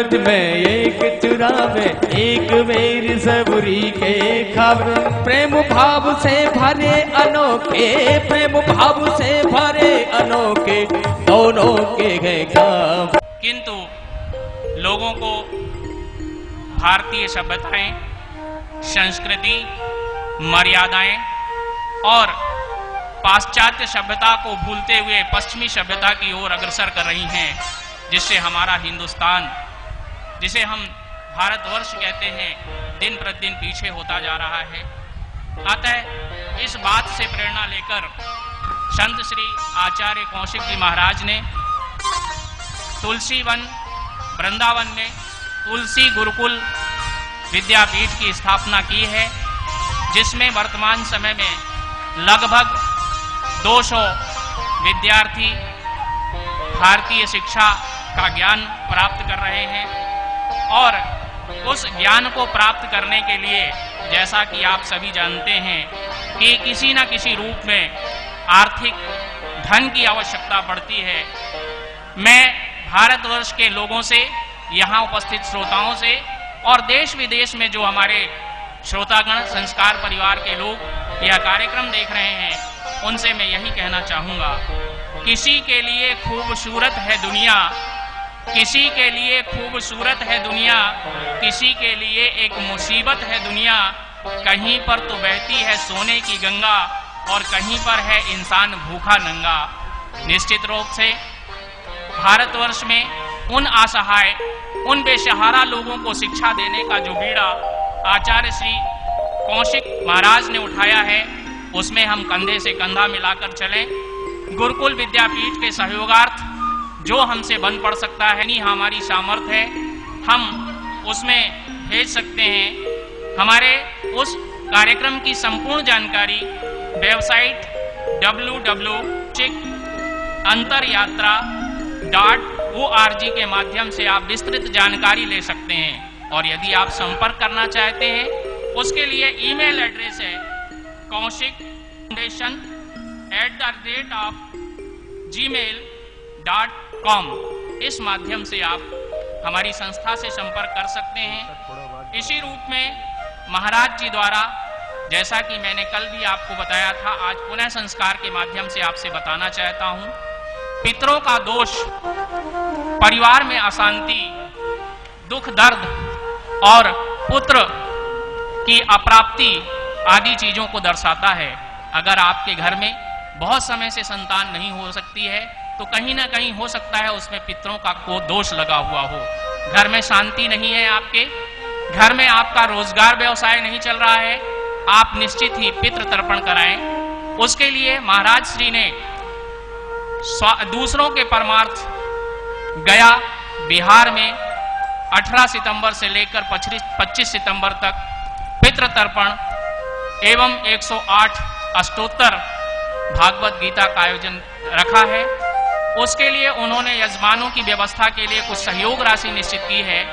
अमृत में एक चुरावे, एक मेरी सबरी के खावे। प्रेम भाव से भरे अनोखे, प्रेम भाव से भरे अनोखे, दोनों के हैं काम। किंतु लोगों को भारतीय सभ्यताएं, संस्कृति, मर्यादाएं और पाश्चात्य सभ्यता को भूलते हुए पश्चिमी सभ्यता की ओर अग्रसर कर रही हैं, जिससे हमारा हिंदुस्तान, जिसे हम भारतवर्ष कहते हैं, दिन प्रतिदिन पीछे होता जा रहा है। अतः इस बात से प्रेरणा लेकर संत श्री आचार्य कौशिक जी महाराज ने तुलसी वन वृंदावन में तुलसी गुरुकुल विद्यापीठ की स्थापना की है, जिसमें वर्तमान समय में लगभग 200 विद्यार्थी भारतीय शिक्षा का ज्ञान प्राप्त कर रहे हैं। और उस ज्ञान को प्राप्त करने के लिए, जैसा कि आप सभी जानते हैं कि किसी न किसी रूप में आर्थिक धन की आवश्यकता पड़ती है। मैं भारतवर्ष के लोगों से, यहाँ उपस्थित श्रोताओं से और देश विदेश में जो हमारे श्रोतागण, संस्कार परिवार के लोग यह कार्यक्रम देख रहे हैं, उनसे मैं यही कहना चाहूंगा, किसी के लिए खूबसूरत है दुनिया, किसी के लिए खूबसूरत है दुनिया, किसी के लिए एक मुसीबत है दुनिया। कहीं पर तो बहती है सोने की गंगा और कहीं पर है इंसान भूखा नंगा। निश्चित रूप से भारतवर्ष में उन असहाय, उन बेसहारा लोगों को शिक्षा देने का जो बीड़ा आचार्य श्री कौशिक महाराज ने उठाया है, उसमें हम कंधे से कंधा मिलाकर चलें। गुरुकुल विद्यापीठ के सहयोगार्थ जो हमसे बन पड़ सकता है, नहीं हमारी सामर्थ्य है, हम उसमें भेज सकते हैं। हमारे उस कार्यक्रम की संपूर्ण जानकारी वेबसाइट www.antaraYatra.org के माध्यम से आप विस्तृत जानकारी ले सकते हैं। और यदि आप संपर्क करना चाहते हैं, उसके लिए ईमेल एड्रेस है kaushik@gmail.com। इस माध्यम से आप हमारी संस्था से संपर्क कर सकते हैं। इसी रूप में महाराज जी द्वारा, जैसा कि मैंने कल भी आपको बताया था, आज पुनः संस्कार के माध्यम से आपसे बताना चाहता हूं, पितरों का दोष परिवार में अशांति, दुख दर्द और पुत्र की अप्राप्ति आदि चीजों को दर्शाता है। अगर आपके घर में बहुत समय से संतान नहीं हो सकती है, तो कहीं ना कहीं हो सकता है उसमें पितरों का को दोष लगा हुआ हो। घर में शांति नहीं है, आपके घर में आपका रोजगार व्यवसाय नहीं चल रहा है, आप निश्चित ही पितृ तर्पण कराएं। उसके लिए महाराज श्री ने दूसरों के परमार्थ गया बिहार में 18 सितंबर से लेकर 25 सितंबर तक पितृ तर्पण एवं 108 अष्टोत्तर भागवत गीता का आयोजन रखा है। उसके लिए उन्होंने यजमानों की व्यवस्था के लिए कुछ सहयोग राशि निश्चित की है,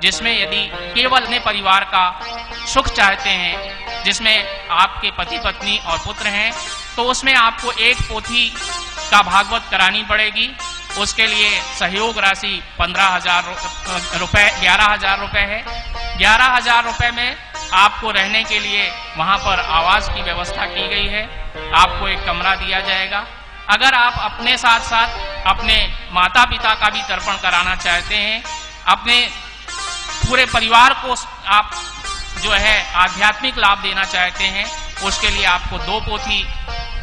जिसमें यदि केवल अपने परिवार का सुख चाहते हैं, जिसमें आपके पति पत्नी और पुत्र हैं, तो उसमें आपको एक पोथी का भागवत करानी पड़ेगी। उसके लिए सहयोग राशि 11,000 रुपए है। 11,000 रुपए में आपको रहने के लिए वहां पर आवास की व्यवस्था की गई है, आपको एक कमरा दिया जाएगा। अगर आप अपने साथ साथ अपने माता पिता का भी तर्पण कराना चाहते हैं, अपने पूरे परिवार को आप जो है आध्यात्मिक लाभ देना चाहते हैं, उसके लिए आपको 2 पोथी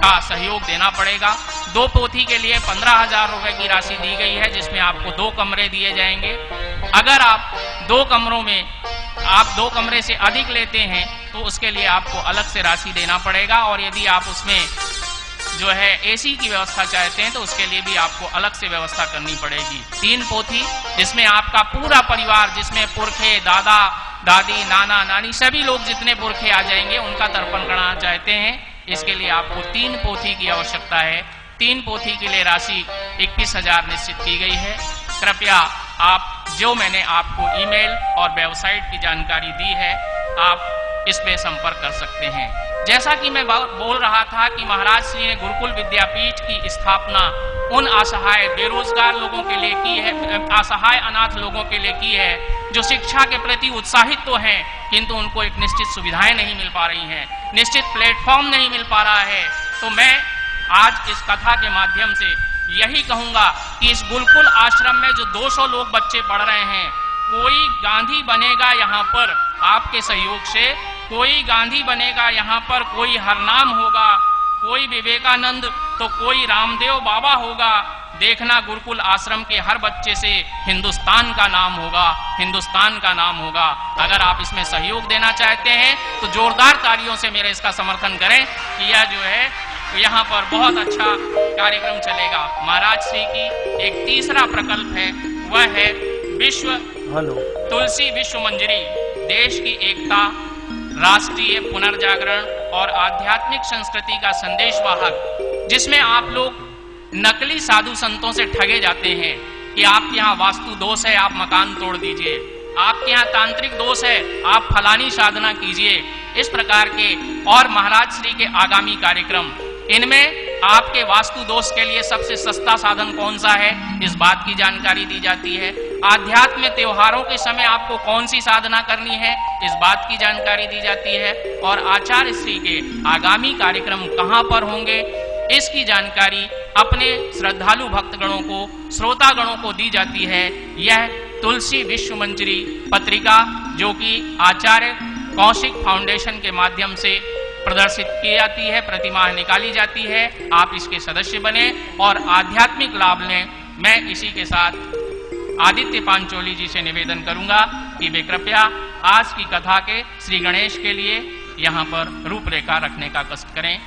का सहयोग देना पड़ेगा। 2 पोथी के लिए 15,000 रुपए की राशि दी गई है, जिसमें आपको 2 कमरे दिए जाएंगे। अगर आप 2 कमरों में आप 2 कमरे से अधिक लेते हैं, तो उसके लिए आपको अलग से राशि देना पड़ेगा। और यदि आप उसमें जो है एसी की व्यवस्था चाहते हैं, तो उसके लिए भी आपको अलग से व्यवस्था करनी पड़ेगी। 3 पोथी जिसमें आपका पूरा परिवार, जिसमें पुरखे, दादा दादी, नाना नानी, सभी लोग जितने पुरखे आ जाएंगे, उनका तर्पण कराना चाहते हैं, इसके लिए आपको 3 पोथी की आवश्यकता है। 3 पोथी के लिए राशि 21,000 निश्चित की गई है। कृपया आप जो मैंने आपको ईमेल और वेबसाइट की जानकारी दी है, आप इस पे संपर्क कर सकते हैं। जैसा कि मैं बोल रहा था कि महाराज श्री ने गुरुकुल विद्यापीठ की स्थापना उन असहाय बेरोजगार लोगों के लिए की है, असहाय अनाथ लोगों के लिए की है, जो शिक्षा के प्रति उत्साहित तो हैं किंतु उनको एक निश्चित सुविधाएं नहीं मिल पा रही हैं, निश्चित प्लेटफॉर्म नहीं मिल पा रहा है। तो मैं आज इस कथा के माध्यम से यही कहूंगा कि इस गुरुकुल आश्रम में जो 200 लोग बच्चे पढ़ रहे हैं, कोई गांधी बनेगा यहाँ पर आपके सहयोग से, कोई गांधी बनेगा यहाँ पर, कोई हरनाम होगा, कोई विवेकानंद तो कोई रामदेव बाबा होगा। देखना गुरुकुल आश्रम के हर बच्चे से हिंदुस्तान का नाम होगा, हिंदुस्तान का नाम होगा। अगर आप इसमें सहयोग देना चाहते हैं तो जोरदार तालियों से मेरे इसका समर्थन करें कि यह जो है यहाँ पर बहुत अच्छा कार्यक्रम चलेगा। महाराज श्री की एक तीसरा प्रकल्प है, वह है विश्व तुलसी विश्व मंजरी, देश की एकता, राष्ट्रीय पुनर्जागरण और आध्यात्मिक संस्कृति का संदेशवाहक, जिसमें आप लोग नकली साधु संतों से ठगे जाते हैं कि आपके यहाँ वास्तु दोष है, आप मकान तोड़ दीजिए, आपके यहाँ तांत्रिक दोष है, आप फलानी साधना कीजिए। इस प्रकार के और महाराज श्री के आगामी कार्यक्रम, इनमें आपके वास्तु दोष के लिए सबसे सस्ता साधन कौन सा है, इस बात की जानकारी दी जाती है। आध्यात्म त्योहारों के समय आपको कौन सी साधना करनी है, इस बात की जानकारी दी जाती है। और आचार्य श्री के आगामी कार्यक्रम कहां पर होंगे, इसकी जानकारी अपने श्रद्धालु भक्तगणों को, श्रोतागणों को दी जाती है। यह तुलसी विश्व मंजरी पत्रिका, जो कि आचार्य कौशिक फाउंडेशन के माध्यम से प्रदर्शित की जाती है, प्रतिमाह निकाली जाती है। आप इसके सदस्य बने और आध्यात्मिक लाभ लें। मैं इसी के साथ आदित्य पांचोली जी से निवेदन करूंगा कि वे कृपया आज की कथा के श्री गणेश के लिए यहाँ पर रूपरेखा रखने का कष्ट करें।